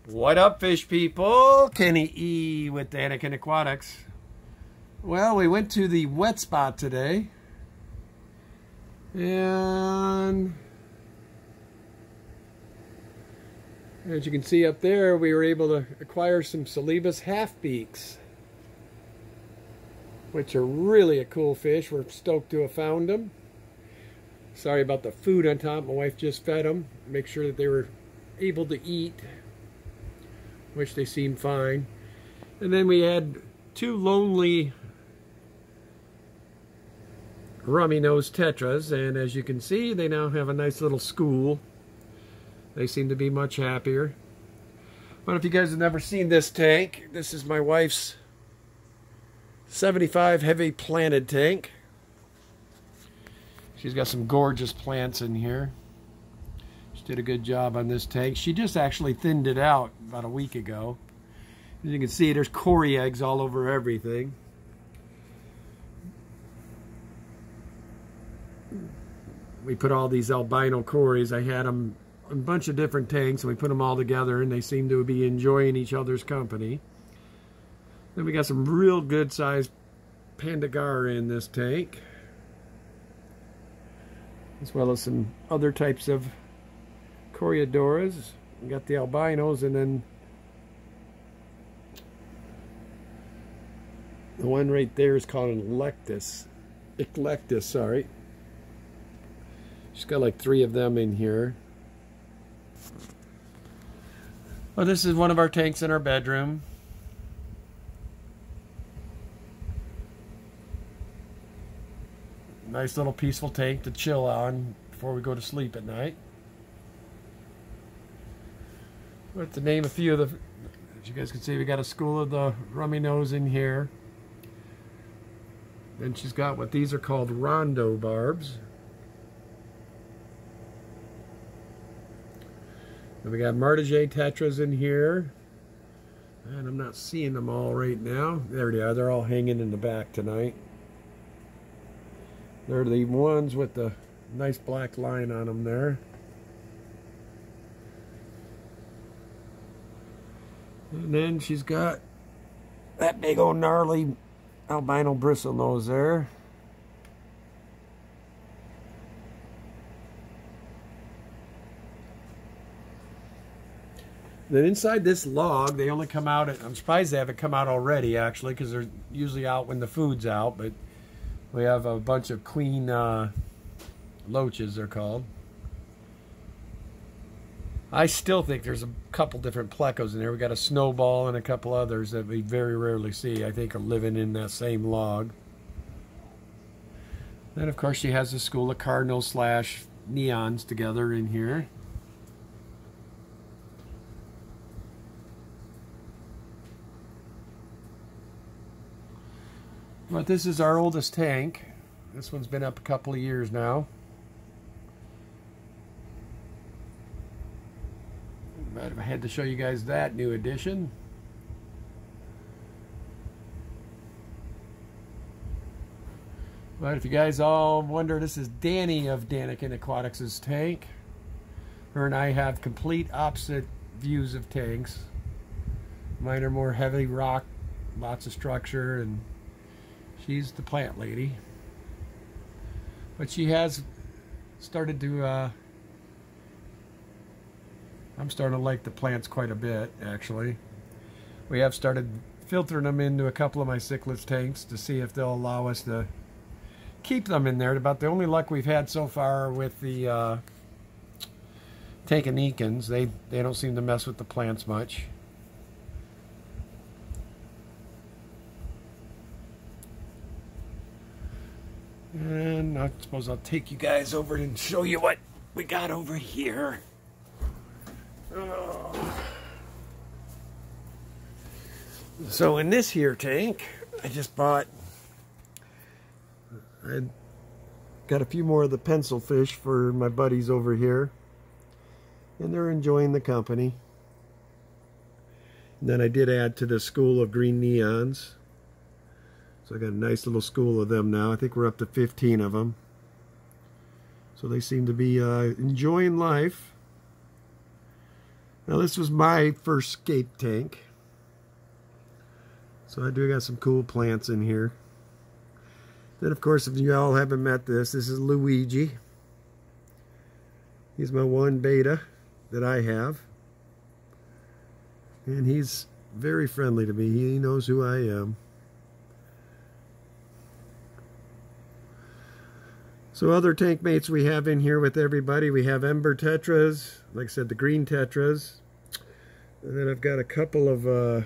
What up, fish people? Kenny E with Anakin Aquatics. Well, we went to the Wetspot today, and as you can see up there, we were able to acquire some Celebes Halfbeaks, which are really a cool fish. We're stoked to have found them. Sorry about the food on top. My wife just fed them. Make sure that they were able to eat, which they seemed fine. And then we had two lonely rummy-nosed tetras, and as you can see, they now have a nice little school. They seem to be much happier. But if you guys have never seen this tank, this is my wife's 75 heavy planted tank. She's got some gorgeous plants in here. She did a good job on this tank. She just actually thinned it out about a week ago. As you can see, there's Corys eggs all over everything. We put all these albino Corys. I had them in a bunch of different tanks, and we put them all together, and they seem to be enjoying each other's company. Then we got some real good sized Pandagara in this tank, as well as some other types of Coryadoras. We got the albinos, and then the one right there is called an eclectus, sorry. She's got like 3 of them in here. Well, this is one of our tanks in our bedroom. Nice little peaceful tank to chill on before we go to sleep at night. But to name a few of the, as you guys can see, we got a school of the rummy nose in here. Then she's got what these are called rondo barbs. And we got Martigé tetras in here. And I'm not seeing them all right now. There they are. They're all hanging in the back tonight. They're the ones with the nice black line on them there. And then she's got that big old gnarly albino bristlenose there. Then inside this log, they only come out at, I'm surprised they haven't come out already, actually, because they're usually out when the food's out, but we have a bunch of queen loaches, they're called. I still think there's a couple different plecos in there. We got a snowball and a couple others that we very rarely see, I think, are living in that same log. Then, of course, she has a school of cardinals slash neons together in here. But this is our oldest tank. This one's been up a couple of years now. But I had to show you guys that new addition. But if you guys all wonder, this is Danny of Anakin Aquatics' tank. Her and I have complete opposite views of tanks. Mine are more heavy rock, lots of structure, and she's the plant lady. But she has started to, I'm starting to like the plants quite a bit, actually. We have started filtering them into a couple of my cichlids tanks to see if they'll allow us to keep them in there. About the only luck we've had so far with the Tankanikans. They don't seem to mess with the plants much. And I suppose I'll take you guys over and show you what we got over here. So in this here tank, I just bought, I got a few more of the pencil fish for my buddies over here, and they're enjoying the company. And then I did add to the school of green neons. So I got a nice little school of them now. I think we're up to 15 of them. So they seem to be enjoying life. Now this was my first scape tank. So I do got some cool plants in here. Then of course, if you all haven't met this is Luigi. He's my one beta that I have. And he's very friendly to me. He knows who I am. So other tank mates we have in here with everybody. We have Ember Tetras. Like I said, the green Tetras. And then I've got a couple of, oh,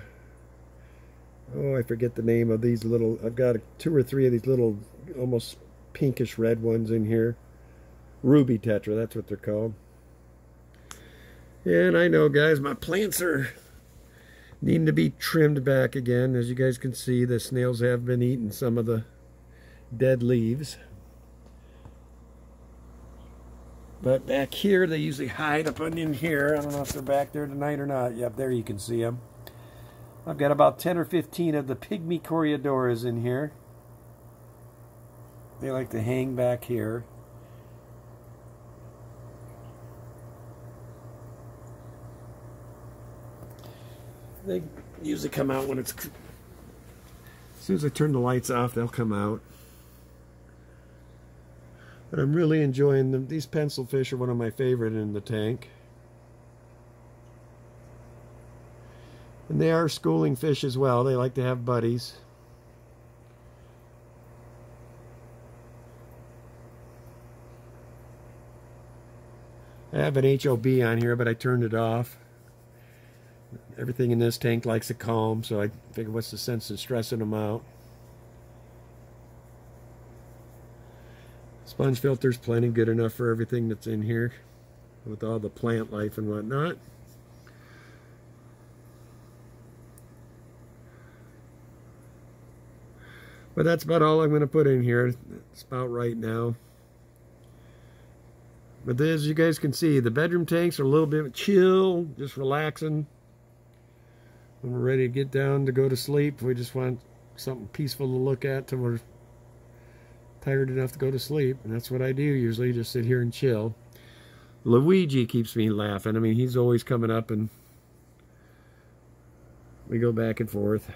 I forget the name of these little, I've got 2 or 3 of these little, almost pinkish red ones in here. Ruby Tetra, that's what they're called. And I know, guys, my plants are needing to be trimmed back again. As you guys can see, the snails have been eating some of the dead leaves. But back here, they usually hide up in here. I don't know if they're back there tonight or not. Yep, there you can see them. I've got about 10 or 15 of the Pygmy Coryadoras in here. They like to hang back here. They usually come out when it's... As soon as I turn the lights off, they'll come out. But I'm really enjoying them. These pencil fish are one of my favorite in the tank. And they are schooling fish as well. They like to have buddies. I have an HOB on here, but I turned it off. Everything in this tank likes to calm, so I figured what's the sense in stressing them out. Sponge filter's plenty good enough for everything that's in here with all the plant life and whatnot. But that's about all I'm going to put in here. It's about right now. But as you guys can see, the bedroom tanks are a little bit chill, just relaxing. When we're ready to get down to go to sleep, we just want something peaceful to look at till we're tired enough to go to sleep. And that's what I do usually, just sit here and chill. Luigi keeps me laughing. I mean, he's always coming up and we go back and forth.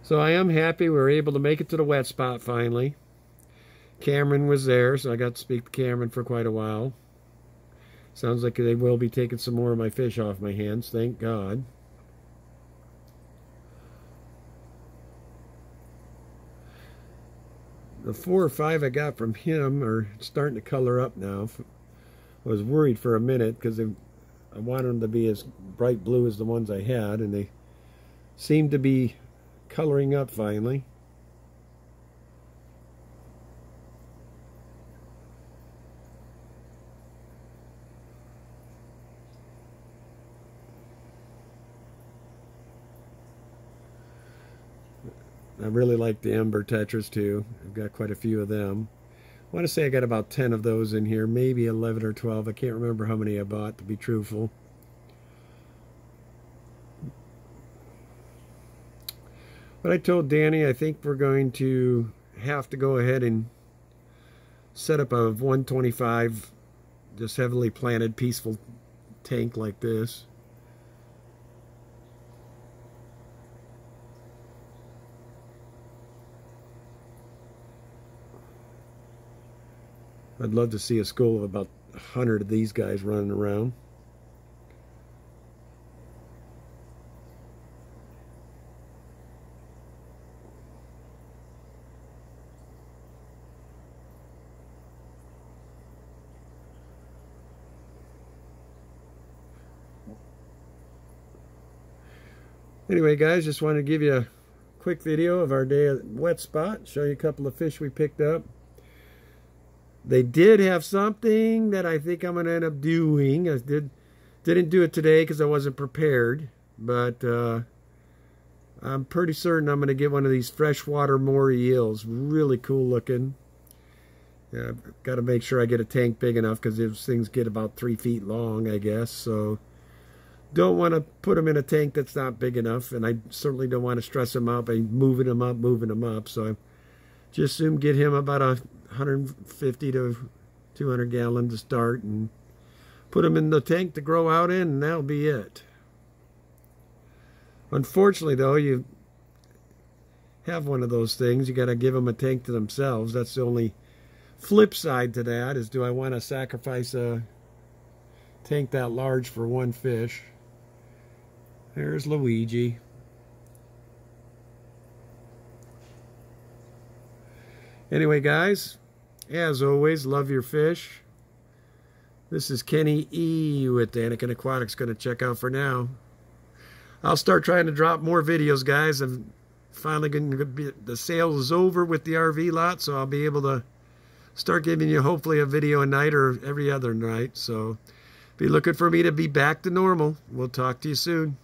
So I am happy we were able to make it to the Wetspot finally. Cameron was there, so I got to speak to Cameron for quite a while. Sounds like they will be taking some more of my fish off my hands, thank God. The 4 or 5 I got from him are starting to color up now. I was worried for a minute because I wanted them to be as bright blue as the ones I had, and they seem to be coloring up finally. I really like the Ember Tetras too. I've got quite a few of them. I want to say I got about 10 of those in here, maybe 11 or 12. I can't remember how many I bought, to be truthful. But I told Danny I think we're going to have to go ahead and set up a 125, just heavily planted, peaceful tank like this. I'd love to see a school of about 100 of these guys running around. Anyway, guys, just wanted to give you a quick video of our day at Wetspot, show you a couple of fish we picked up. They did have something that I think I'm going to end up doing. I didn't do it today because I wasn't prepared, but I'm pretty certain I'm going to get one of these freshwater moray eels. Really cool looking. Yeah, I've got to make sure I get a tank big enough because those things get about 3 feet long, I guess. So don't want to put them in a tank that's not big enough, and I certainly don't want to stress them out by moving them up. So I just assume get him about a 150 to 200 gallon to start, and put them in the tank to grow out in, and that'll be it. Unfortunately, though, you have one of those things. You got to give them a tank to themselves. That's the only flip side to that, is do I want to sacrifice a tank that large for one fish? There's Luigi. Anyway, guys, as always, love your fish. This is Kenny E with Anakin Aquatics. Going to check out for now. I'll start trying to drop more videos, guys. I'm finally going to be, the sale is over with the RV lot, so I'll be able to start giving you hopefully a video a night or every other night. So be looking for me to be back to normal. We'll talk to you soon.